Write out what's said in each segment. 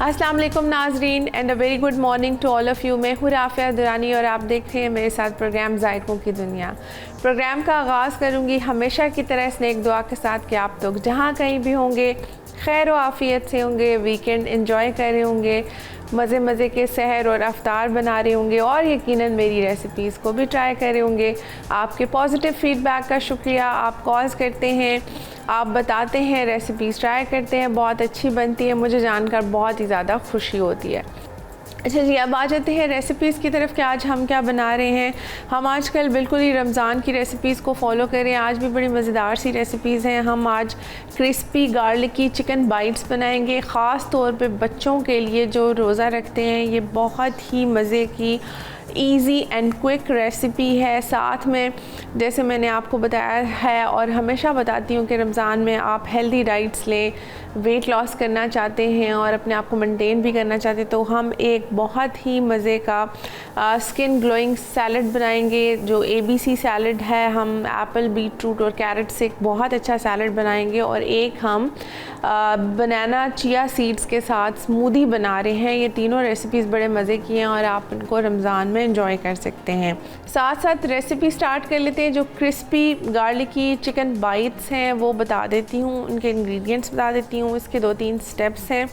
अस्सलाम वालेकुम नाजरीन and a very good morning to all of you. मैं हूँ राफ़िया दुरानी और आप देख रहे हैं मेरे साथ प्रोग्राम जायकों की दुनिया। प्रोग्राम का आगाज़ करूँगी हमेशा की तरह स्नेक दुआ के साथ कि आप लोग जहाँ कहीं भी होंगे खैर व आफ़ियत से होंगे, वीकेंड एंजॉय कर रहे होंगे, मज़े मज़े के सहर और अफ्तार बना रहे होंगे और यकीनन मेरी रेसिपीज़ को भी ट्राई कर रहे होंगे। आपके पॉजिटिव फ़ीडबैक का शुक्रिया। आप कॉल्स करते हैं, आप बताते हैं, रेसिपीज़ ट्राई करते हैं, बहुत अच्छी बनती है, मुझे जानकर बहुत ही ज़्यादा खुशी होती है। अच्छा जी, अब आ जाते हैं रेसिपीज़ की तरफ कि आज हम क्या बना रहे हैं। हम आजकल बिल्कुल ही रमज़ान की रेसिपीज़ को फॉलो करें। आज भी बड़ी मज़ेदार सी रेसिपीज़ हैं। हम आज क्रिस्पी गार्लिकी चिकन बाइट्स बनाएंगे, ख़ास तौर पे बच्चों के लिए जो रोज़ा रखते हैं। ये बहुत ही मज़े की ईज़ी एंड क्विक रेसिपी है। साथ में जैसे मैंने आपको बताया है और हमेशा बताती हूँ कि रमज़ान में आप हेल्दी डाइट्स लें, वेट लॉस करना चाहते हैं और अपने आप को मेंटेन भी करना चाहते हैं, तो हम एक बहुत ही मज़े का स्किन ग्लोइंग सैलड बनाएंगे जो ABC सैलड है। हम एप्पल, बीटरूट और कैरेट से एक बहुत अच्छा सैलड बनाएंगे और एक हम बनाना चिया सीड्स के साथ स्मूदी बना रहे हैं। ये तीनों रेसिपीज़ बड़े मज़े की हैं और आप इनको रमज़ान में एंजॉय कर सकते हैं। साथ साथ रेसिपी स्टार्ट कर लेते हैं। जो क्रिस्पी गार्लिकी चिकन बाइट्स हैं वो बता देती हूँ, उनके इंग्रेडिएंट्स बता देती हूँ। इसके 2-3 स्टेप्स हैं,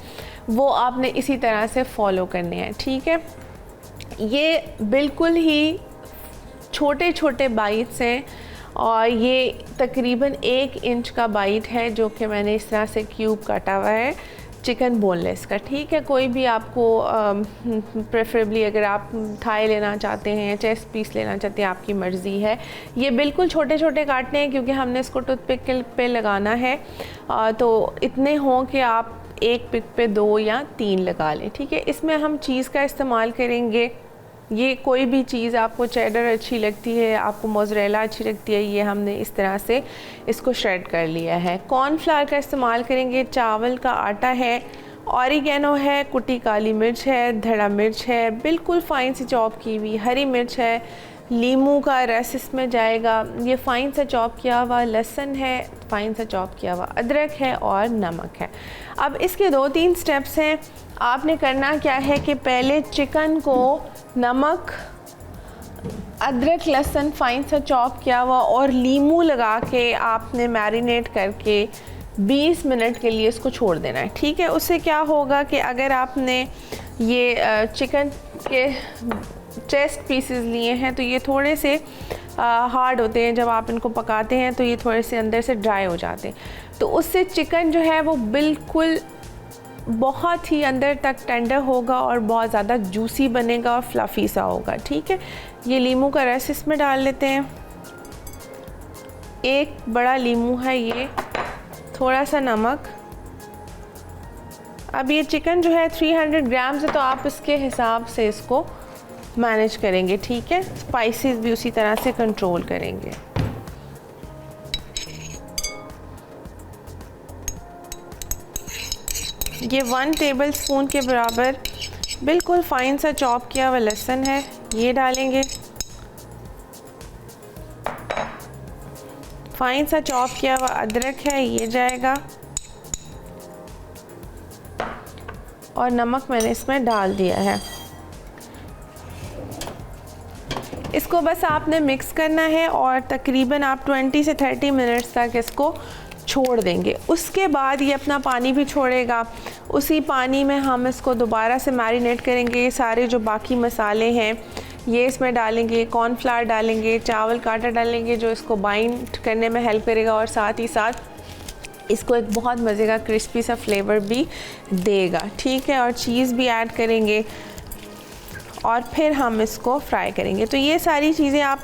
वो आपने इसी तरह से फॉलो करने हैं, ठीक है। ये बिल्कुल ही छोटे छोटे बाइट्स हैं और ये तकरीबन 1 इंच का बाइट है जो कि मैंने इस तरह से क्यूब काटा हुआ है चिकन बोनलेस का, ठीक है। कोई भी आपको प्रेफरेबली अगर आप थाई लेना चाहते हैं, चेस्ट पीस लेना चाहते हैं, आपकी मर्ज़ी है। ये बिल्कुल छोटे छोटे काटने हैं क्योंकि हमने इसको टूथपिक पे लगाना है, तो इतने हों कि आप एक पिक पे 2 या 3 लगा लें, ठीक है। इसमें हम चीज़ का इस्तेमाल करेंगे। ये कोई भी चीज़, आपको चेडर अच्छी लगती है, आपको मोज़रेला अच्छी लगती है, ये हमने इस तरह से इसको श्रेड कर लिया है। कॉर्नफ्लावर का इस्तेमाल करेंगे, चावल का आटा है, ऑरिगेनो है, कुटी काली मिर्च है, धड़ा मिर्च है, बिल्कुल फ़ाइन सी चॉप की हुई हरी मिर्च है, लीमू का रस इसमें जाएगा, ये फ़ाइन सा चॉप किया हुआ लहसुन है, फ़ाइन सा चॉप किया हुआ अदरक है और नमक है। अब इसके 2-3 स्टेप्स हैं। आपने करना क्या है कि पहले चिकन को नमक, अदरक, लहसुन फ़ाइन सा चॉप किया हुआ और लीमू लगा के आपने मैरिनेट करके 20 मिनट के लिए इसको छोड़ देना है, ठीक है। उससे क्या होगा कि अगर आपने ये चिकन के चेस्ट पीसेस लिए हैं तो ये थोड़े से हार्ड होते हैं। जब आप इनको पकाते हैं तो ये थोड़े से अंदर से ड्राई हो जाते हैं, तो उससे चिकन जो है वो बिल्कुल बहुत ही अंदर तक टेंडर होगा और बहुत ज़्यादा जूसी बनेगा और फ्लफ़ी सा होगा, ठीक है। ये लीमू का रस इसमें डाल लेते हैं। 1 बड़ा लीमू है ये, थोड़ा सा नमक। अब ये चिकन जो है 300 ग्राम्स है, तो आप इसके हिसाब से इसको मैनेज करेंगे, ठीक है। स्पाइसेस भी उसी तरह से कंट्रोल करेंगे। ये 1 टेबलस्पून के बराबर बिल्कुल फ़ाइन सा चॉप किया हुआ लहसुन है, ये डालेंगे। फ़ाइन सा चॉप किया हुआ अदरक है, ये जाएगा और नमक मैंने इसमें डाल दिया है। इसको बस आपने मिक्स करना है और तकरीबन आप 20 से 30 मिनट्स तक इसको छोड़ देंगे। उसके बाद ये अपना पानी भी छोड़ेगा। उसी पानी में हम इसको दोबारा से मैरिनेट करेंगे। ये सारे जो बाकी मसाले हैं ये इसमें डालेंगे, कॉर्नफ्लावर डालेंगे, चावल का आटा डालेंगे जो इसको बाइंड करने में हेल्प करेगा और साथ ही साथ इसको एक बहुत मज़े का क्रिस्पी सा फ्लेवर भी देगा, ठीक है। और चीज़ भी ऐड करेंगे और फिर हम इसको फ्राई करेंगे। तो ये सारी चीज़ें आप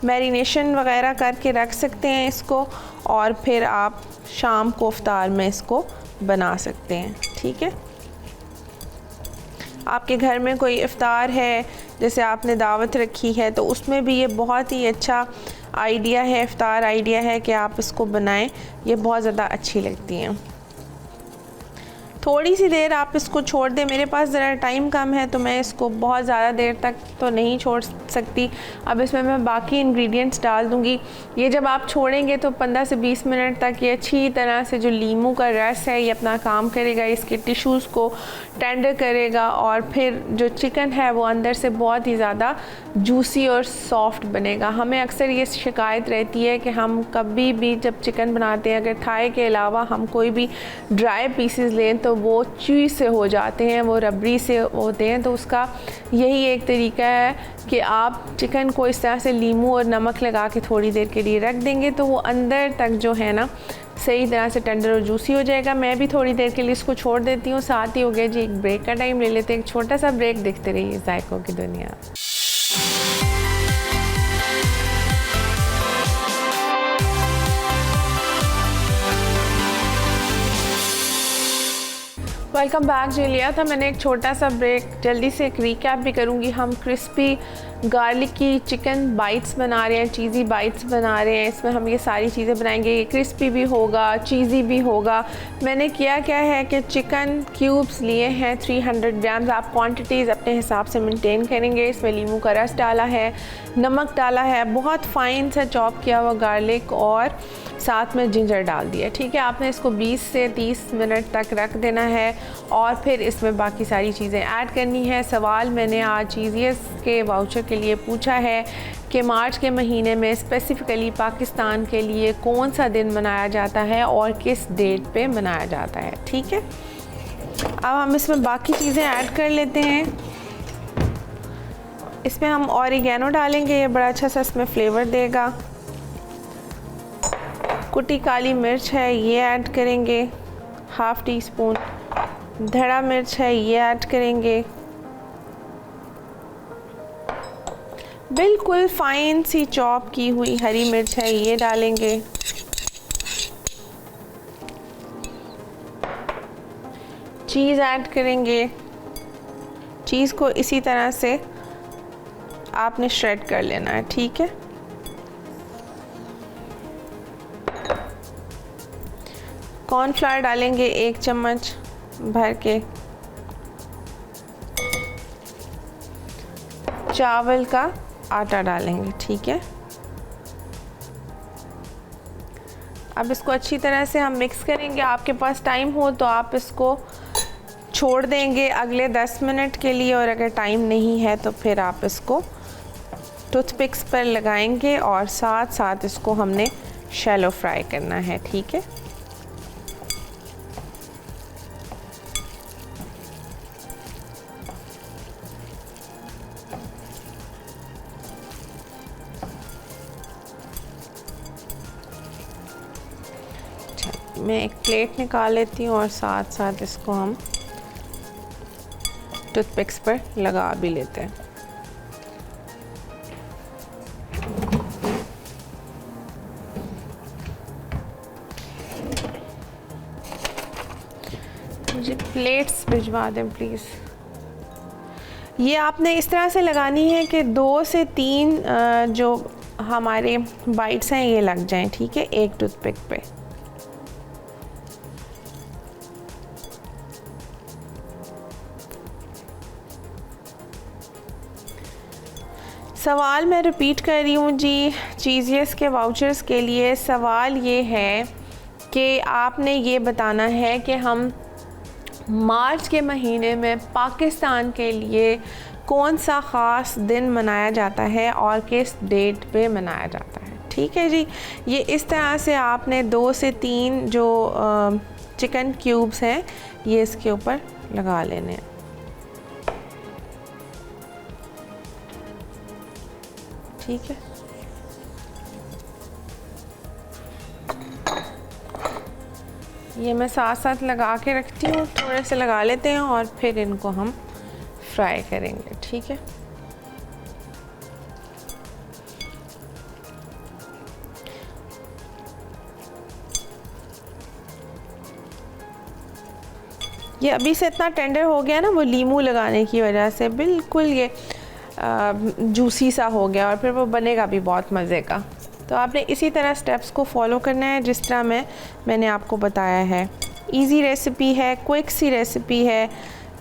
मैरिनेशन वगैरह करके रख सकते हैं इसको, और फिर आप शाम को इफ्तार में इसको बना सकते हैं, ठीक है। आपके घर में कोई इफ्तार है, जैसे आपने दावत रखी है, तो उसमें भी ये बहुत ही अच्छा आइडिया है, इफ्तार आइडिया है कि आप इसको बनाएं। ये बहुत ज़्यादा अच्छी लगती हैं। थोड़ी सी देर आप इसको छोड़ दें। मेरे पास ज़रा टाइम कम है तो मैं इसको बहुत ज़्यादा देर तक तो नहीं छोड़ सकती। अब इसमें मैं बाकी इंग्रेडिएंट्स डाल दूँगी। ये जब आप छोड़ेंगे तो 15 से 20 मिनट तक ये अच्छी तरह से जो लीमू का रस है ये अपना काम करेगा, इसके टिश्यूज़ को टेंडर करेगा और फिर जो चिकन है वो अंदर से बहुत ही ज़्यादा जूसी और सॉफ्ट बनेगा। हमें अक्सर ये शिकायत रहती है कि हम कभी भी जब चिकन बनाते हैं अगर थाई के अलावा हम कोई भी ड्राई पीसेस लें तो वो च्यूई से हो जाते हैं, वो रबड़ी से होते हैं। तो उसका यही एक तरीका है कि आप चिकन को इस तरह से लीमू और नमक लगा के थोड़ी देर के लिए रख देंगे तो वो अंदर तक जो है ना सही तरह से टेंडर और जूसी हो जाएगा। मैं भी थोड़ी देर के लिए इसको छोड़ देती हूँ। साथ ही हो गया जी एक ब्रेक का टाइम, ले लेते हैं एक छोटा सा ब्रेक। देखते रहिए जायकों की दुनिया। Welcome back. जो लिया था मैंने एक छोटा सा ब्रेक, जल्दी से एक रिकैप भी करूँगी। हम क्रिस्पी गार्लिक की चिकन बाइट्स बना रहे हैं, चीज़ी बाइट्स बना रहे हैं। इसमें हम ये सारी चीज़ें बनाएंगे, ये क्रिस्पी भी होगा, चीज़ी भी होगा। मैंने किया क्या है कि चिकन क्यूब्स लिए हैं 300 ग्राम्स। आप क्वांटिटीज़ अपने हिसाब से मेंटेन करेंगे। इसमें लीमू का रस डाला है, नमक डाला है, बहुत फाइन सा चॉप किया हुआ गार्लिक और साथ में जिंजर डाल दिया। ठीक है, आपने इसको 20 से 30 मिनट तक रख देना है और फिर इसमें बाकी सारी चीज़ें ऐड करनी है। सवाल मैंने आज चीज़ियस के वाउचर के लिए पूछा है कि मार्च के महीने में स्पेसिफ़िकली पाकिस्तान के लिए कौन सा दिन मनाया जाता है और किस डेट पे मनाया जाता है। ठीक है, अब हम इसमें बाकी चीज़ें ऐड कर लेते हैं। इसमें हम ऑरिगेनो डालेंगे, ये बड़ा अच्छा सा इसमें फ्लेवर देगा। कुटी काली मिर्च है ये ऐड करेंगे, हाफ़ टी स्पून। धड़ा मिर्च है ये ऐड करेंगे। बिल्कुल फाइन सी चॉप की हुई हरी मिर्च है ये डालेंगे। चीज़ ऐड करेंगे। चीज़ को इसी तरह से आपने श्रेड कर लेना है। ठीक है, कॉर्नफ्लावर डालेंगे 1 चम्मच भर के। चावल का आटा डालेंगे। ठीक है, अब इसको अच्छी तरह से हम मिक्स करेंगे। आपके पास टाइम हो तो आप इसको छोड़ देंगे अगले 10 मिनट के लिए और अगर टाइम नहीं है तो फिर आप इसको टूथपिक्स पर लगाएंगे और साथ साथ इसको हमने शैलो फ्राई करना है। ठीक है, मैं एक प्लेट निकाल लेती हूँ और साथ साथ इसको हम टूथपिक्स पर लगा भी लेते हैं। मुझे प्लेट्स भिजवा दें प्लीज़। ये आपने इस तरह से लगानी है कि 2 से 3 जो हमारे बाइट्स हैं ये लग जाएं। ठीक है, एक टूथपिक पे। सवाल मैं रिपीट कर रही हूँ जी, चीज़ियस के वाउचर्स के लिए सवाल ये है कि आपने ये बताना है कि हम मार्च के महीने में पाकिस्तान के लिए कौन सा ख़ास दिन मनाया जाता है और किस डेट पे मनाया जाता है। ठीक है जी, ये इस तरह से आपने 2 से 3 जो चिकन क्यूब्स हैं ये इसके ऊपर लगा लेने हैं। ठीक है, ये मैं साथ साथ लगा के रखती हूँ। थोड़े से लगा लेते हैं और फिर इनको हम फ्राई करेंगे। ठीक है, ये अभी से इतना टेंडर हो गया ना वो लीमू लगाने की वजह से, बिल्कुल ये जूसी सा हो गया और फिर वो बनेगा भी बहुत मज़े का। तो आपने इसी तरह स्टेप्स को फॉलो करना है जिस तरह मैंने आपको बताया है। इजी रेसिपी है, क्विक सी रेसिपी है,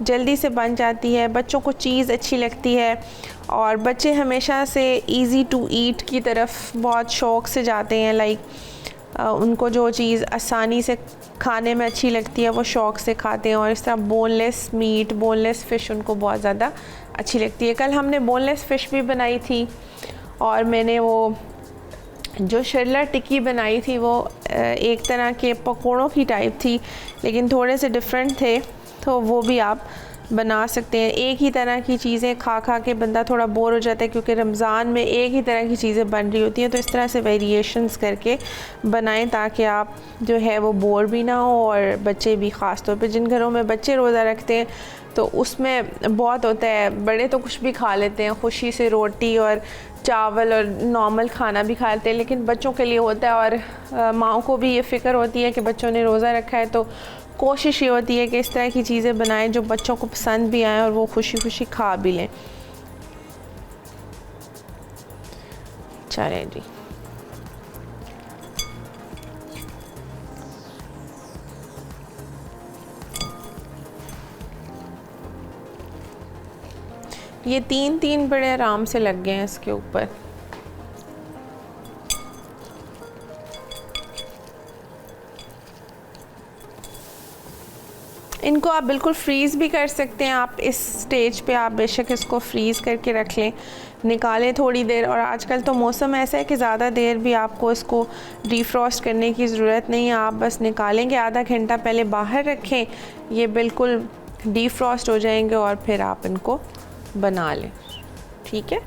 जल्दी से बन जाती है, बच्चों को चीज़ अच्छी लगती है और बच्चे हमेशा से इजी टू ईट की तरफ बहुत शौक़ से जाते हैं। लाइक उनको जो चीज़ आसानी से खाने में अच्छी लगती है वो शौक़ से खाते हैं, और इस तरह बोनलेस मीट, बोनलेस फ़िश उनको बहुत ज़्यादा अच्छी लगती है। कल हमने बोनलेस फ़िश भी बनाई थी और मैंने वो जो शिरला टिक्की बनाई थी वो एक तरह के पकोड़ों की टाइप थी, लेकिन थोड़े से डिफरेंट थे, तो वो भी आप बना सकते हैं। एक ही तरह की चीज़ें खा खा के बंदा थोड़ा बोर हो जाता है, क्योंकि रमज़ान में एक ही तरह की चीज़ें बन रही होती हैं, तो इस तरह से वेरिएशंस करके बनाएं ताकि आप जो है वो बोर भी ना हो, और बच्चे भी ख़ास तौर पे जिन घरों में बच्चे रोज़ा रखते हैं तो उसमें बहुत होता है, बड़े तो कुछ भी खा लेते हैं खुशी से, रोटी और चावल और नॉर्मल खाना भी खा लेते हैं, लेकिन बच्चों के लिए होता है, और माँओं को भी ये फ़िक्र होती है कि बच्चों ने रोज़ा रखा है, तो कोशिश ये होती है कि इस तरह की चीज़ें बनाएं जो बच्चों को पसंद भी आएँ और वो खुशी खुशी खा भी लें। चलें जी, ये 3 बड़े आराम से लग गए हैं इसके ऊपर। इनको आप बिल्कुल फ्रीज़ भी कर सकते हैं। आप इस स्टेज पे आप बेशक इसको फ्रीज़ करके रख लें, निकालें थोड़ी देर। और आजकल तो मौसम ऐसा है कि ज़्यादा देर भी आपको इसको डीफ्रॉस्ट करने की ज़रूरत नहीं है। आप बस निकालेंगे, आधा घंटा पहले बाहर रखें, ये बिल्कुल डीफ्रॉस्ट हो जाएंगे और फिर आप इनको बना लें। ठीक है,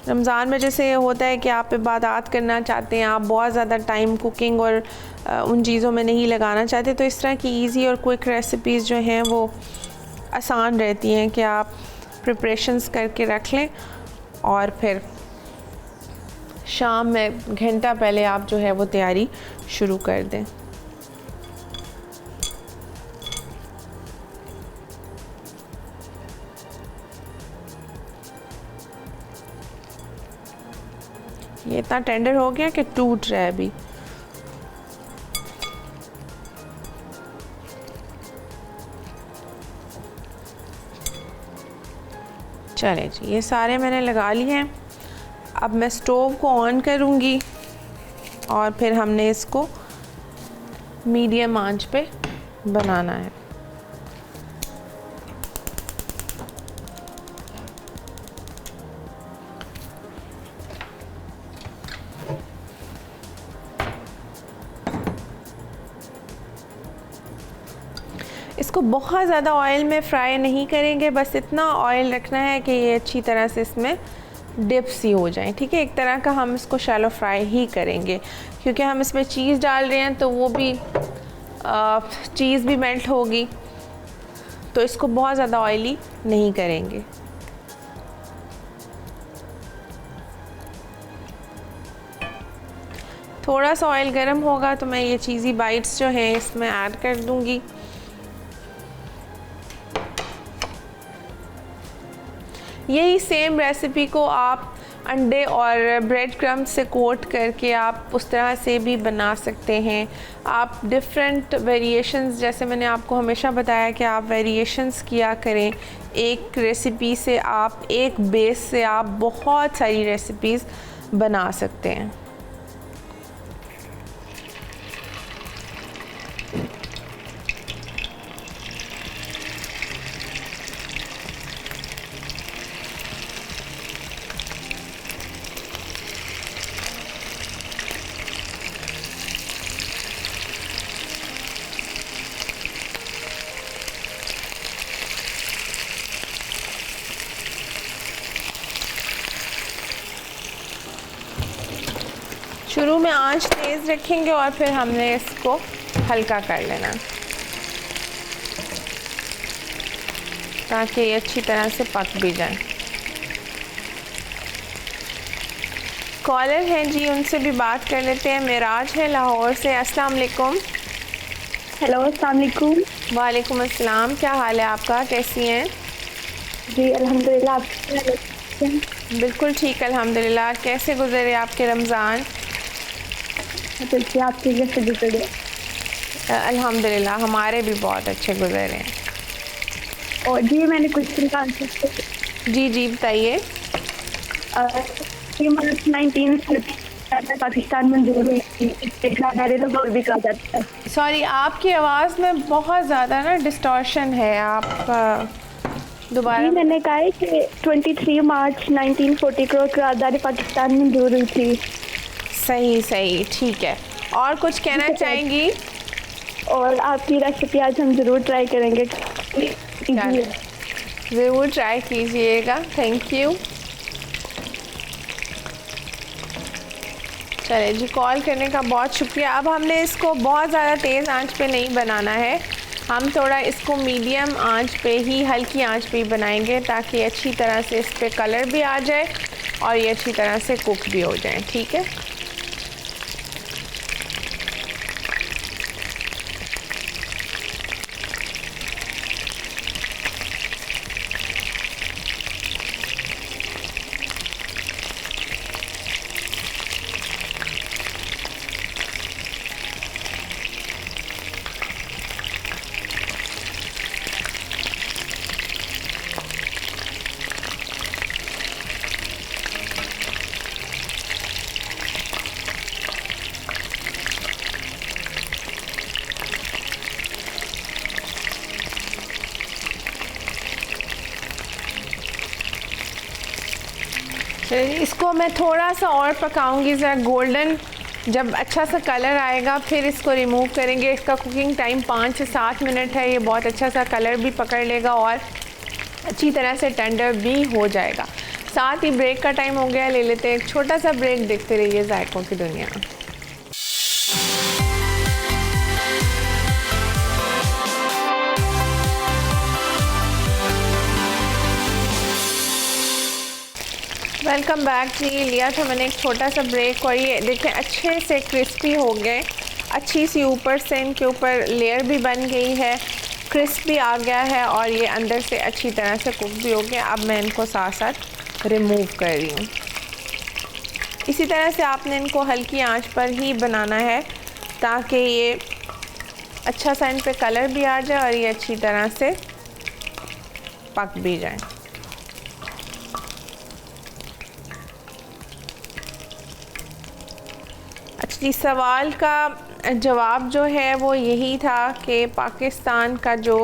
रमज़ान में जैसे होता है कि आप इबादत करना चाहते हैं, आप बहुत ज़्यादा टाइम कुकिंग और उन चीज़ों में नहीं लगाना चाहते, तो इस तरह की इजी और क्विक रेसिपीज़ जो हैं वो आसान रहती हैं कि आप प्रिपरेशंस करके रख लें और फिर शाम में घंटा पहले आप जो है वो तैयारी शुरू कर दें। ये इतना टेंडर हो गया कि टूट रहा है अभी। चलें जी, ये सारे मैंने लगा लिए हैं। अब मैं स्टोव को ऑन करूँगी और फिर हमने इसको मीडियम आंच पे बनाना है। इसको बहुत ज़्यादा ऑयल में फ्राई नहीं करेंगे, बस इतना ऑयल रखना है कि ये अच्छी तरह से इसमें डिप सी हो जाए। ठीक है, एक तरह का हम इसको शैलो फ्राई ही करेंगे, क्योंकि हम इसमें चीज़ डाल रहे हैं तो वो भी चीज़ भी मेल्ट होगी, तो इसको बहुत ज़्यादा ऑयली नहीं करेंगे। थोड़ा सा ऑयल गर्म होगा तो मैं ये चीज़ी बाइट्स जो हैं इसमें ऐड कर दूंगी। यही सेम रेसिपी को आप अंडे और ब्रेड क्रम्ब से कोट करके आप उस तरह से भी बना सकते हैं। आप डिफरेंट वेरिएशंस, जैसे मैंने आपको हमेशा बताया कि आप वेरिएशंस किया करें। एक रेसिपी से आप, एक बेस से आप बहुत सारी रेसिपीज़ बना सकते हैं। शुरू में आंच तेज़ रखेंगे और फिर हमने इसको हल्का कर लेना ताकि ये अच्छी तरह से पक भी जाए। कॉलर हैं जी, उनसे भी बात कर लेते हैं। मेराज है लाहौर से। अस्सलाम वालेकुम। हेलो, अस्सलाम वालेकुम। वालेकुम अस्सलाम। क्या हाल है आपका, कैसी हैं? जी अल्हम्दुलिल्लाह। बिल्कुल ठीक, अल्हम्दुलिल्लाह। कैसे गुजरे आपके रमज़ान? बहुत अच्छे, आपके कैसे गुजरे? अल्हम्दुलिल्लाह हमारे भी बहुत अच्छे गुजरे हैं। और जी मैंने क्वेश्चन का आंसर जी बताइए। मार्च 19 पाकिस्तान मंजूर हुई थी, इसे भी कहा जाता है। सॉरी, आपकी आवाज़ में बहुत ज़्यादा ना डिस्टॉर्शन है, आप दोबारा। जी मैंने कहा है कि 23 मार्च 1940 को करारदाद पाकिस्तान मंजूर हुई थी। सही, ठीक है। और कुछ कहना चाहेंगी? और आपकी रेसिपी आज हम ज़रूर ट्राई करेंगे। ज़रूर ट्राई कीजिएगा। Thank you. चलिए जी, कॉल करने का बहुत शुक्रिया। अब हमने इसको बहुत ज़्यादा तेज़ आंच पे नहीं बनाना है, हम थोड़ा इसको मीडियम आंच पे ही, हल्की आंच पे ही बनाएंगे ताकि अच्छी तरह से इस पे कलर भी आ जाए और ये अच्छी तरह से कुक भी हो जाए। ठीक है। इसको मैं थोड़ा सा और पकाऊंगी, ज़रा गोल्डन जब अच्छा सा कलर आएगा फिर इसको रिमूव करेंगे। इसका कुकिंग टाइम 5 से 7 मिनट है। ये बहुत अच्छा सा कलर भी पकड़ लेगा और अच्छी तरह से टेंडर भी हो जाएगा। साथ ही ब्रेक का टाइम हो गया, ले लेते हैं एक छोटा सा ब्रेक। देखते रहिए जायकों की दुनिया। वेलकम बैक जी। लिया था मैंने एक छोटा सा ब्रेक और ये देखें अच्छे से क्रिस्पी हो गए, अच्छी सी ऊपर से इनके ऊपर लेयर भी बन गई है, क्रिस्प भी आ गया है और ये अंदर से अच्छी तरह से कुक भी हो गया। अब मैं इनको साथ साथ रिमूव कर रही हूँ। इसी तरह से आपने इनको हल्की आंच पर ही बनाना है ताकि ये अच्छा सा इन पे कलर भी आ जाए और ये अच्छी तरह से पक भी जाए। जी, सवाल का जवाब जो है वो यही था कि पाकिस्तान का जो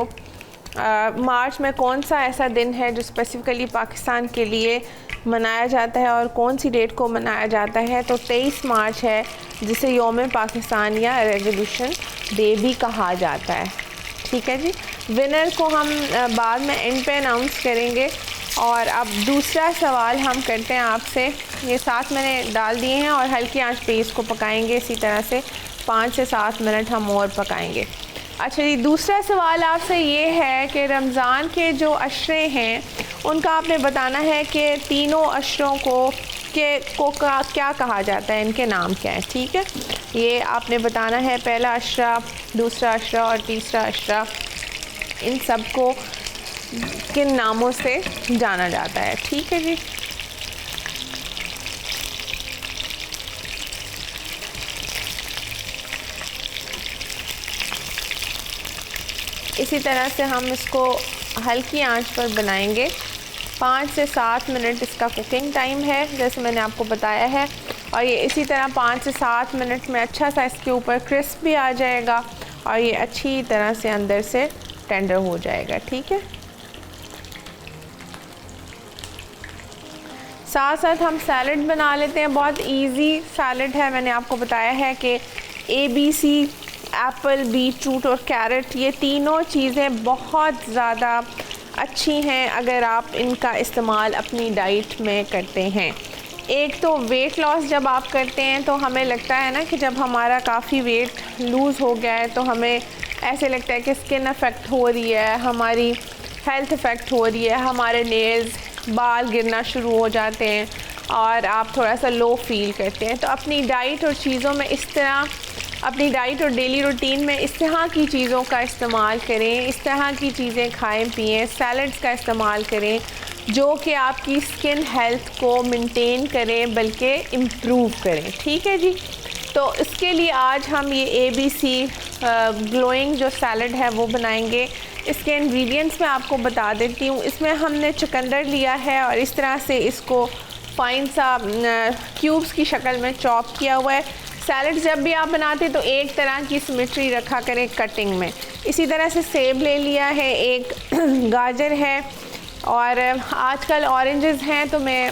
मार्च में कौन सा ऐसा दिन है जो स्पेसिफ़िकली पाकिस्तान के लिए मनाया जाता है और कौन सी डेट को मनाया जाता है। तो 23 मार्च है जिसे यौम पाकिस्तान या रेवोल्यूशन डे भी कहा जाता है। ठीक है जी। विनर को हम बाद में एंड पे अनाउंस करेंगे। और अब दूसरा सवाल हम करते हैं आपसे। ये 7 मैंने डाल दिए हैं और हल्की आंच पे इसको पकाएंगे इसी तरह से 5 से 7 मिनट हम और पकाएंगे। अच्छा जी, दूसरा सवाल आपसे ये है कि रमज़ान के जो अशरे हैं उनका आपने बताना है कि तीनों अशरों को क्या कहा जाता है, इनके नाम क्या है। ठीक है, ये आपने बताना है। पहला अशरा, दूसरा अशरा और तीसरा अशरा, इन सब को किन नामों से जाना जाता है। ठीक है जी। इसी तरह से हम इसको हल्की आंच पर बनाएंगे। 5 से 7 मिनट इसका कुकिंग टाइम है जैसे मैंने आपको बताया है। और ये इसी तरह 5 से 7 मिनट में अच्छा सा इसके ऊपर क्रिस्प भी आ जाएगा और ये अच्छी तरह से अंदर से टेंडर हो जाएगा। ठीक है। साथ साथ हम सैलड बना लेते हैं। बहुत इजी सैलड है। मैंने आपको बताया है कि ABC, एप्पल, बीटरूट और कैरेट, ये तीनों चीज़ें बहुत ज़्यादा अच्छी हैं अगर आप इनका इस्तेमाल अपनी डाइट में करते हैं। एक तो वेट लॉस जब आप करते हैं तो हमें लगता है ना कि जब हमारा काफ़ी वेट लूज़ हो गया है तो हमें ऐसे लगता है कि स्किन अफेक्ट हो रही है, हमारी हेल्थ अफेक्ट हो रही है, हमारे नेल्स, बाल गिरना शुरू हो जाते हैं और आप थोड़ा सा लो फील करते हैं। तो अपनी डाइट और चीज़ों में इस तरह, अपनी डाइट और डेली रूटीन में इस तरह की चीज़ों का इस्तेमाल करें, इस तरह की चीज़ें खाएं पिएं, सैलड्स का इस्तेमाल करें जो कि आपकी स्किन हेल्थ को मेंटेन करें बल्कि इम्प्रूव करें। ठीक है जी। तो इसके लिए आज हम ये ABC ग्लोइंग जो सैलड है वो बनाएंगे। इसके इंग्रेडिएंट्स मैं आपको बता देती हूँ। इसमें हमने चुकंदर लिया है और इस तरह से इसको फाइन सा क्यूब्स की शक्ल में चॉप किया हुआ है। सैलड जब भी आप बनाते तो एक तरह की सिमेट्री रखा करें कटिंग में। इसी तरह से सेब ले लिया है, एक गाजर है और आजकल ऑरेंजेस हैं तो मैं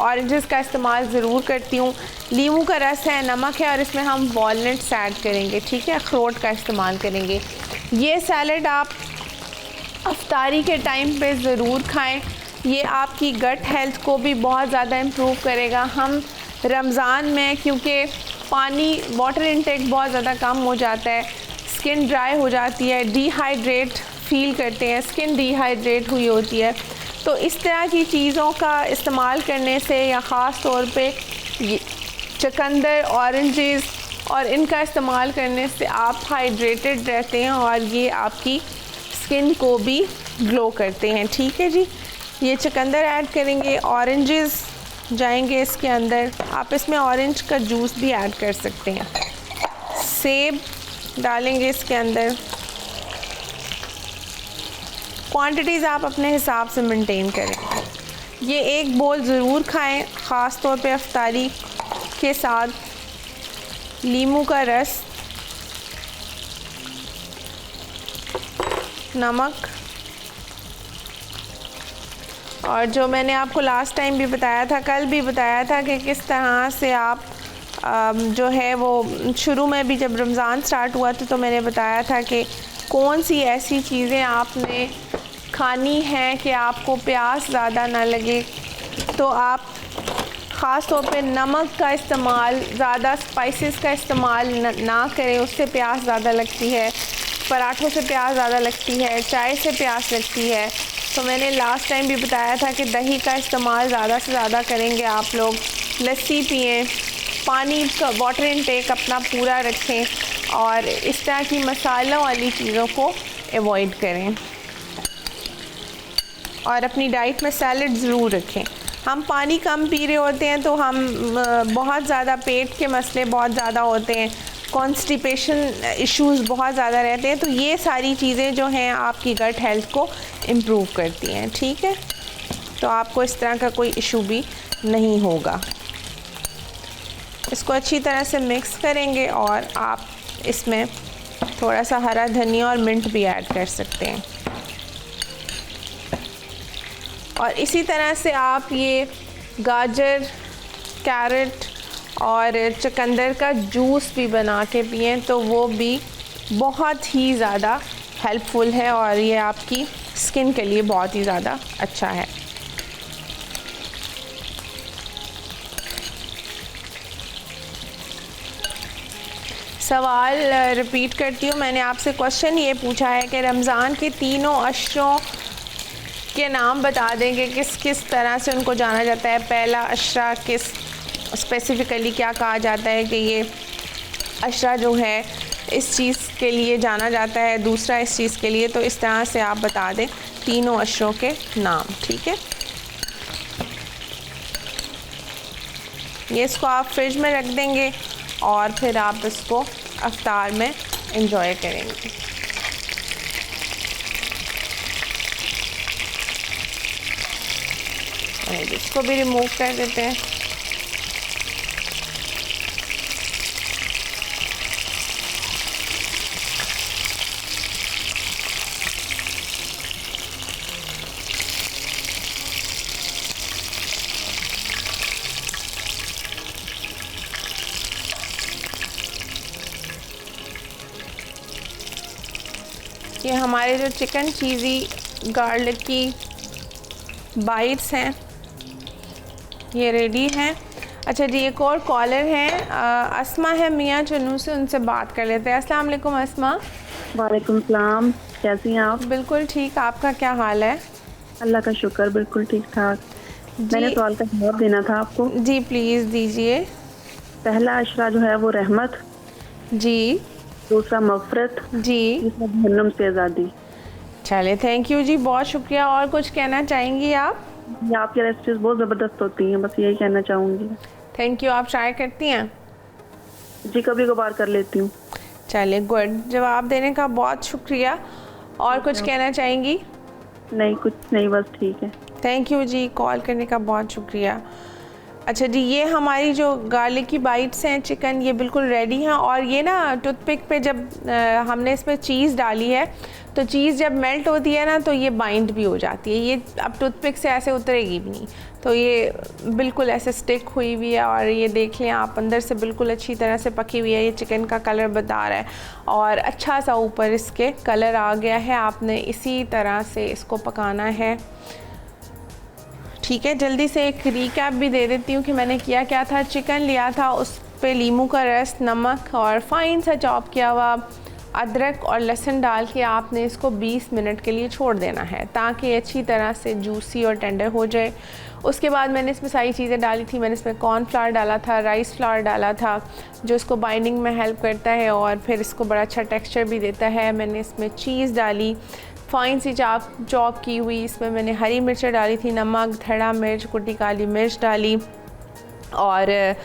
ऑरेंजेस का इस्तेमाल ज़रूर करती हूँ। नींबू का रस है, नमक है और इसमें हम वॉलनट्स ऐड करेंगे, ठीक है, अखरोट का इस्तेमाल करेंगे। ये सैलड आप अफ्तारी के टाइम पे ज़रूर खाएं। ये आपकी गट हेल्थ को भी बहुत ज़्यादा इम्प्रूव करेगा। हम रमज़ान में क्योंकि पानी वाटर इनटेक बहुत ज़्यादा कम हो जाता है, स्किन ड्राई हो जाती है, डिहाइड्रेट फील करते हैं, स्किन डिहाइड्रेट हुई होती है, तो इस तरह की चीज़ों का इस्तेमाल करने से या ख़ास तौर पे ये चुकंदर, ऑरेंजेस और इनका इस्तेमाल करने से आप हाइड्रेटेड रहते हैं और ये आपकी स्किन को भी ग्लो करते हैं, ठीक है जी। ये चुकंदर ऐड करेंगे, ऑरेंजेस जाएंगे इसके अंदर, आप इसमें ऑरेंज का जूस भी ऐड कर सकते हैं। सेब डालेंगे इसके अंदर। क्वांटिटीज़ आप अपने हिसाब से मेंटेन करें। ये एक बोल ज़रूर खाएं, ख़ास तौर पे अफ्तारी के साथ। नींबू का रस, नमक और जो मैंने आपको लास्ट टाइम भी बताया था, कल भी बताया था कि किस तरह से आप जो है वो शुरू में भी जब रमज़ान स्टार्ट हुआ था तो मैंने बताया था कि कौन सी ऐसी चीज़ें आपने खानी हैं कि आपको प्यास ज़्यादा ना लगे। तो आप ख़ास तौर पे नमक का इस्तेमाल, ज़्यादा स्पाइसेस का इस्तेमाल ना करें, उससे प्यास ज़्यादा लगती है। पराठों से प्यास ज़्यादा लगती है, चाय से प्यास लगती है। तो मैंने लास्ट टाइम भी बताया था कि दही का इस्तेमाल ज़्यादा से ज़्यादा करेंगे आप लोग। लस्सी पिएं, पानी का वाटर इनटेक अपना पूरा रखें और इस तरह की मसालों वाली चीज़ों को अवॉइड करें और अपनी डाइट में सैलड ज़रूर रखें। हम पानी कम पी रहे होते हैं तो हम बहुत ज़्यादा पेट के मसले बहुत ज़्यादा होते हैं, कॉन्स्टिपेशन इश्यूज़ बहुत ज़्यादा रहते हैं, तो ये सारी चीज़ें जो हैं आपकी गट हेल्थ को इम्प्रूव करती हैं, ठीक है। तो आपको इस तरह का कोई इशू भी नहीं होगा। इसको अच्छी तरह से मिक्स करेंगे और आप इसमें थोड़ा सा हरा धनिया और मिंट भी ऐड कर सकते हैं। और इसी तरह से आप ये गाजर, कैरेट और चुकंदर का जूस भी बना के पिएं तो वो भी बहुत ही ज़्यादा हेल्पफुल है और ये आपकी स्किन के लिए बहुत ही ज़्यादा अच्छा है। सवाल रिपीट करती हूँ, मैंने आपसे क्वेश्चन ये पूछा है कि रमज़ान के तीनों अशरों के नाम बता देंगे, किस किस तरह से उनको जाना जाता है। पहला अशरा किस स्पेसिफ़िकली क्या कहा जाता है कि ये अशरा जो है इस चीज़ के लिए जाना जाता है, दूसरा इस चीज़ के लिए, तो इस तरह से आप बता दें तीनों अशरों के नाम, ठीक है। ये इसको आप फ्रिज में रख देंगे और फिर आप इसको अफ्तार में एंजॉय करेंगे। इसको भी रिमूव कर देते हैं। ये हमारे जो चिकन चीज़ी गार्लिक की बाइट्स हैं ये रेडी हैं। अच्छा जी, एक और कॉलर हैं, अस्मा है मियाँ चुनू से, उनसे बात कर लेते हैं। अस्सलाम वालेकुम अस्मा। वालेकुम सलाम, कैसी हैं आप? बिल्कुल ठीक, आपका क्या हाल है? अल्लाह का शुक्र, बिल्कुल ठीक ठाक। मैंने सवाल का जवाब देना था आपको। जी प्लीज़ दीजिए। पहला अशरा जो है वो रहमत जी, दूसरा मगफरत जी, तीसरा जहन्नम से आज़ादी। चले थैंक यू जी, बहुत शुक्रिया। और कुछ कहना चाहेंगी आप? आपकी रेसिपीज बहुत ज़बरदस्त होती हैं, बस यही कहना चाहूँगी। Thank you. आप ट्राई करती हैं? जी कभी कभार कर लेती हूँ। चलिए गुड, जवाब देने का बहुत शुक्रिया। और कुछ कहना चाहेंगी? नहीं कुछ नहीं, बस ठीक है। थैंक यू जी, कॉल करने का बहुत शुक्रिया। अच्छा जी, ये हमारी जो गार्लिक की बाइट्स हैं चिकन, ये बिल्कुल रेडी हैं। और ये ना टूथपिक पे जब हमने इसमें चीज़ डाली है तो चीज़ जब मेल्ट होती है ना तो ये बाइंड भी हो जाती है। ये अब टूथपिक से ऐसे उतरेगी भी नहीं, तो ये बिल्कुल ऐसे स्टिक हुई हुई है। और ये देख लें आप, अंदर से बिल्कुल अच्छी तरह से पकी हुई है। ये चिकन का कलर बता रहा है और अच्छा सा ऊपर इसके कलर आ गया है। आपने इसी तरह से इसको पकाना है। ठीक है, जल्दी से एक रिकैप भी दे देती हूँ कि मैंने किया क्या था। चिकन लिया था, उस पे लीमू का रस, नमक और फाइन सा चॉप किया हुआ अदरक और लहसुन डाल के आपने इसको 20 मिनट के लिए छोड़ देना है ताकि अच्छी तरह से जूसी और टेंडर हो जाए। उसके बाद मैंने इसमें सारी चीज़ें डाली थी। मैंने इसमें कॉर्नफ्लावर डाला था, राइस फ्लावर डाला था जो इसको बाइंडिंग में हेल्प करता है और फिर इसको बड़ा अच्छा टेक्सचर भी देता है। मैंने इसमें चीज़ डाली, फाइन सी चॉप की हुई। इसमें मैंने हरी मिर्च डाली थी, नमक, धड़ा मिर्च, कुटी काली मिर्च डाली और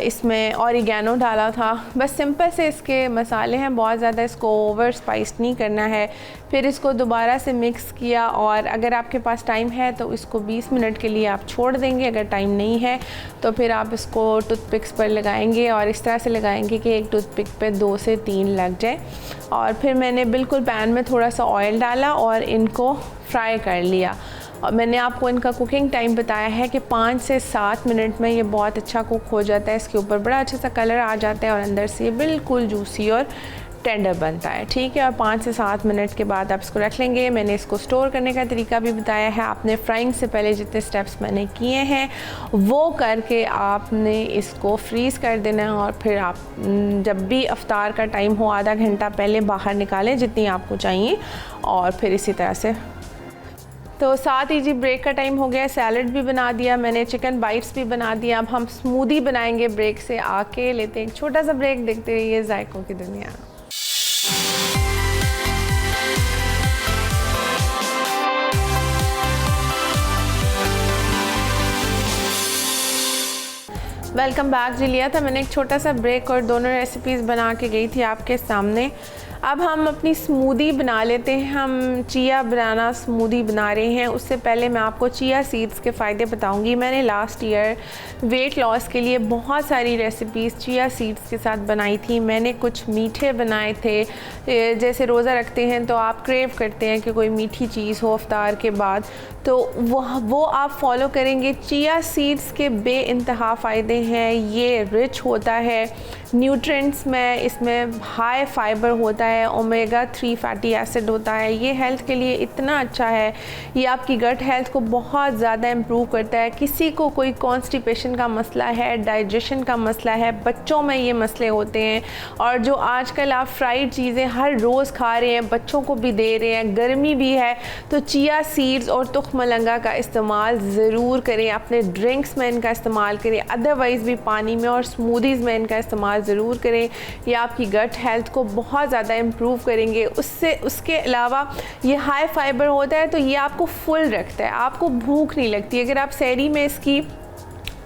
इसमें ऑरिगेनो डाला था। बस सिंपल से इसके मसाले हैं, बहुत ज़्यादा इसको ओवर स्पाइस नहीं करना है। फिर इसको दोबारा से मिक्स किया और अगर आपके पास टाइम है तो इसको 20 मिनट के लिए आप छोड़ देंगे। अगर टाइम नहीं है तो फिर आप इसको टूथपिक्स पर लगाएंगे और इस तरह से लगाएंगे कि एक टूथपिक पे 2 से 3 लग जाए। और फिर मैंने बिल्कुल पैन में थोड़ा सा ऑयल डाला और इनको फ्राई कर लिया। और मैंने आपको इनका कुकिंग टाइम बताया है कि 5 से 7 मिनट में ये बहुत अच्छा कुक हो जाता है। इसके ऊपर बड़ा अच्छा सा कलर आ जाता है और अंदर से ये बिल्कुल जूसी और टेंडर बनता है। ठीक है, और 5 से 7 मिनट के बाद आप इसको रख लेंगे। मैंने इसको स्टोर करने का तरीका भी बताया है। आपने फ्राइंग से पहले जितने स्टेप्स मैंने किए हैं वो करके आपने इसको फ्रीज़ कर देना है और फिर आप जब भी अफ्तार का टाइम हो आधा घंटा पहले बाहर निकालें जितनी आपको चाहिए। और फिर इसी तरह से तो साथ ही जी ब्रेक का टाइम हो गया। सैलड भी बना दिया मैंने, चिकन बाइट्स भी बना दिया। अब हम स्मूदी बनाएंगे। ब्रेक से आके लेते हैं एक छोटा सा ब्रेक। देखते रहिए जायकों की दुनिया। वेलकम बैक जी। लिया था मैंने एक छोटा सा ब्रेक और दोनों रेसिपीज़ बना के गई थी आपके सामने। अब हम अपनी स्मूदी बना लेते हैं। हम चिया बनाना स्मूदी बना रहे हैं। उससे पहले मैं आपको चिया सीड्स के फ़ायदे बताऊंगी। मैंने लास्ट ईयर वेट लॉस के लिए बहुत सारी रेसिपीज़ चिया सीड्स के साथ बनाई थी। मैंने कुछ मीठे बनाए थे। जैसे रोज़ा रखते हैं तो आप क्रेव करते हैं कि कोई मीठी चीज़ हो इफ्तार के बाद, तो वो आप फॉलो करेंगे। चिया सीड्स के बेइंतहा फ़ायदे हैं। ये रिच होता है न्यूट्रिएंट्स में, इसमें हाई फाइबर होता है, ओमेगा 3 फैटी एसिड होता है। ये हेल्थ के लिए इतना अच्छा है। ये आपकी गट हेल्थ को बहुत ज़्यादा इम्प्रूव करता है। किसी को कोई कॉन्स्टिपेशन का मसला है, डाइजेशन का मसला है, बच्चों में ये मसले होते हैं। और जो आजकल आप फ्राइड चीज़ें हर रोज़ खा रहे हैं, बच्चों को भी दे रहे हैं, गर्मी भी है, तो चिया सीड्स और तुखमलंगा का इस्तेमाल ज़रूर करें। अपने ड्रिंक्स में इनका इस्तेमाल करें, अदरवाइज़ भी पानी में और स्मूदीज़ में इनका इस्तेमाल ज़रूर करें। ये आपकी गट हेल्थ को बहुत ज़्यादा इम्प्रूव करेंगे। उसके अलावा ये हाई फाइबर होता है तो ये आपको फुल रखता है, आपको भूख नहीं लगती। अगर आप सहरी में इसकी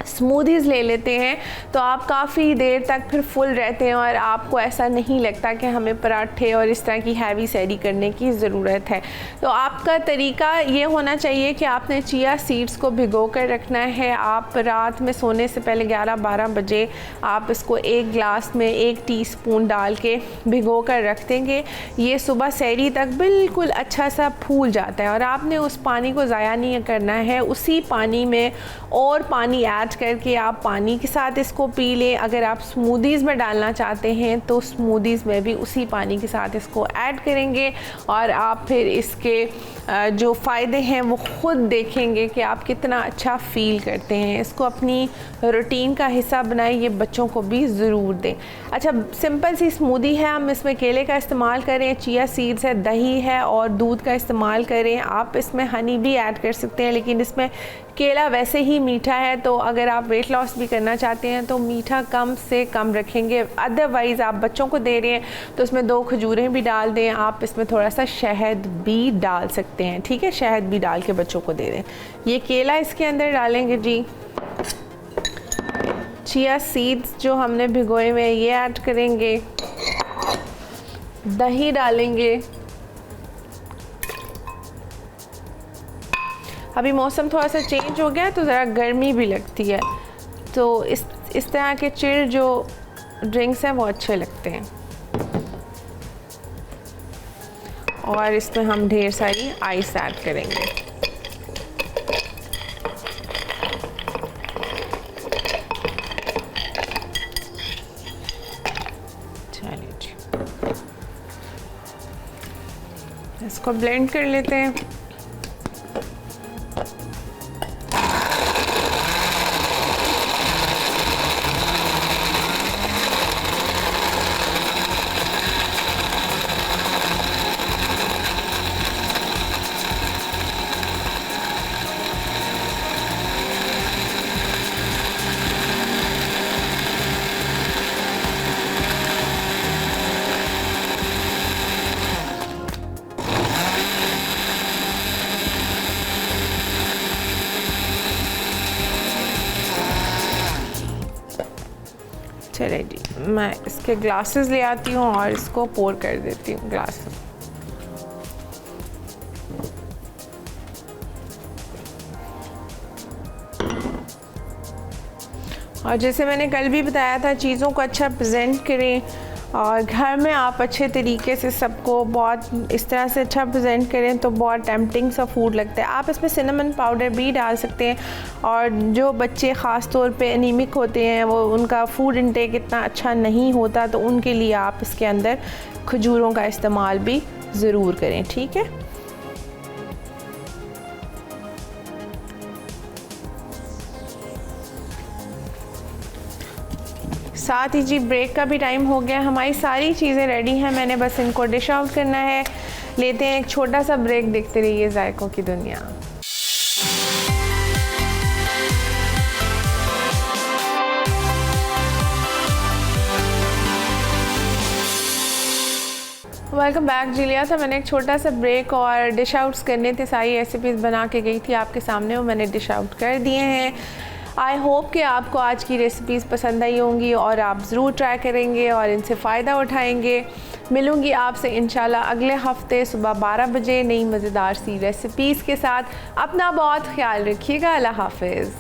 स्मूदीज़ ले लेते हैं तो आप काफ़ी देर तक फिर फुल रहते हैं और आपको ऐसा नहीं लगता कि हमें पराठे और इस तरह की हैवी सैरी करने की ज़रूरत है। तो आपका तरीका ये होना चाहिए कि आपने चिया सीड्स को भिगो कर रखना है। आप रात में सोने से पहले 11-12 बजे आप इसको एक गिलास में 1 टीस्पून डाल के भिगो कर रख देंगे। ये सुबह सैरी तक बिल्कुल अच्छा सा फूल जाता है और आपने उस पानी को ज़ाया नहीं करना है। उसी पानी में और पानी ऐड करके आप पानी के साथ इसको पी लें। अगर आप स्मूदीज़ में डालना चाहते हैं तो स्मूदीज़ में भी उसी पानी के साथ इसको ऐड करेंगे और आप फिर इसके जो फ़ायदे हैं वो ख़ुद देखेंगे कि आप कितना अच्छा फ़ील करते हैं। इसको अपनी रूटीन का हिस्सा बनाएं। ये बच्चों को भी ज़रूर दें। अच्छा, सिंपल सी स्मूदी है। हम इसमें केले का इस्तेमाल करें, चिया सीड्स है, दही है और दूध का इस्तेमाल करें। आप इसमें हनी भी ऐड कर सकते हैं, लेकिन इसमें केला वैसे ही मीठा है तो अगर आप वेट लॉस भी करना चाहते हैं तो मीठा कम से कम रखेंगे। अदरवाइज़ आप बच्चों को दे रहे हैं तो उसमें 2 खजूरें भी डाल दें। आप इसमें थोड़ा सा शहद भी डाल सकते हैं। ठीक है, शहद भी डाल के बच्चों को दे दें। ये केला इसके अंदर डालेंगे जी। चिया सीड्स जो हमने भिगोए हुए हैं ये ऐड करेंगे, दही डालेंगे। अभी मौसम थोड़ा सा चेंज हो गया है तो ज़रा गर्मी भी लगती है, तो इस तरह के चिल जो ड्रिंक्स हैं वो अच्छे लगते हैं। और इसमें हम ढेर सारी आइस ऐड करेंगे। चलिए जी, इसको ब्लेंड कर लेते हैं। चलिए जी, मैं इसके ग्लासेस ले आती हूँ और इसको पोर कर देती हूँ ग्लास में। और जैसे मैंने कल भी बताया था, चीज़ों को अच्छा प्रेजेंट करें और घर में आप अच्छे तरीके से सबको बहुत इस तरह से अच्छा प्रेजेंट करें तो बहुत टेम्पटिंग सा फूड लगता है। आप इसमें सिनेमन पाउडर भी डाल सकते हैं। और जो बच्चे ख़ास तौर पे एनीमिक होते हैं, वो उनका फूड इंटेक इतना अच्छा नहीं होता, तो उनके लिए आप इसके अंदर खजूरों का इस्तेमाल भी ज़रूर करें, ठीक है। साथ ही जी ब्रेक का भी टाइम हो गया। हमारी सारी चीज़ें रेडी हैं, मैंने बस इनको डिश आउट करना है। लेते हैं एक छोटा सा ब्रेक, देखते रहिए जायकों की दुनिया। वेलकम बैक जी। लिया था मैंने एक छोटा सा ब्रेक और डिश आउट्स करने थे। सारी रेसिपीज़ बना के गई थी आपके सामने, वो मैंने डिश आउट कर दिए हैं। आई होप कि आपको आज की रेसिपीज़ पसंद आई होंगी और आप ज़रूर ट्राई करेंगे और इनसे फ़ायदा उठाएंगे। मिलूँगी आपसे इंशाल्लाह अगले हफ्ते सुबह 12 बजे नई मज़ेदार सी रेसिपीज़ के साथ। अपना बहुत ख्याल रखिएगा। अल्लाह हाफ़िज़।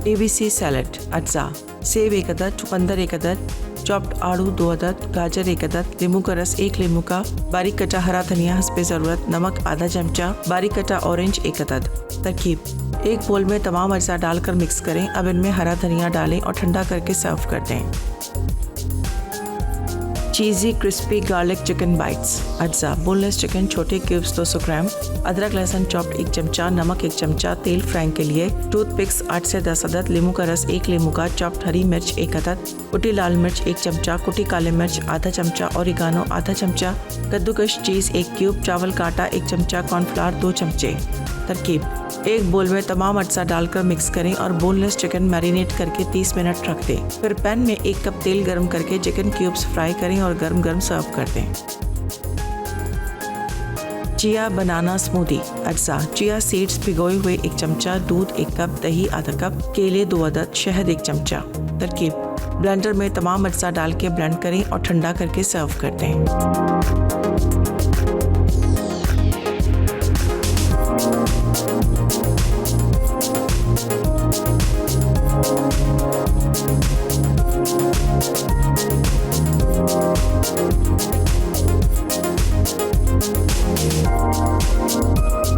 ABC सैलड अज्जा, सेब 1 अदद, चुकंदर 1 अदद, चॉप्ड आड़ू 2 अदद, गाजर 1 अदद, नींबू का रस 1 नींबू का, बारीक कटा हरा धनिया हस्बे ज़रूरत, नमक आधा चमचा, बारीक कटा ऑरेंज 1 अदद। तरकीब: एक बोल में तमाम अज्जा डालकर मिक्स करें। अब इनमें हरा धनिया डालें और ठंडा करके सर्व कर दें। चीज़ी क्रिस्पी गार्लिक चिकन बाइट्स अज्जा, बोनलेस चिकन छोटे क्यूब्स 200 ग्राम, अदरक लहसुन चॉप्ड 1 चमचा, नमक 1 चमचा, तेल फ्राइंग के लिए, टूथपिक्स 8 से 10 अदद, नींबू का रस 1 नींबू का, चॉप्ड हरी मिर्च 1 अदद, कुटी लाल मिर्च 1 चमचा, कुटी काली मिर्च आधा चमचा, ओरिगानो आधा चमचा, कद्दूकश चीज़ 1 क्यूब, चावल का आटा 1 चमचा, कॉर्नफ्लावर 2 चमचे। तरकीब: एक बोल में तमाम अज्जा डालकर मिक्स करें और बोनलेस चिकन मैरिनेट करके 30 मिनट रख दें। फिर पैन में 1 कप तेल गर्म करके चिकन क्यूब्स फ्राई करें और गर्म गर्म सर्व कर दें। चिया बनाना स्मूदी अज्जा, चिया सीड्स भिगोए हुए 1 चमचा, दूध 1 कप, दही आधा कप, केले 2 अदद, शहद 1 चमचा। तरकीब: ब्लेंडर में तमाम अज्जा डाल के ब्लेंड करें और ठंडा करके सर्व कर दें।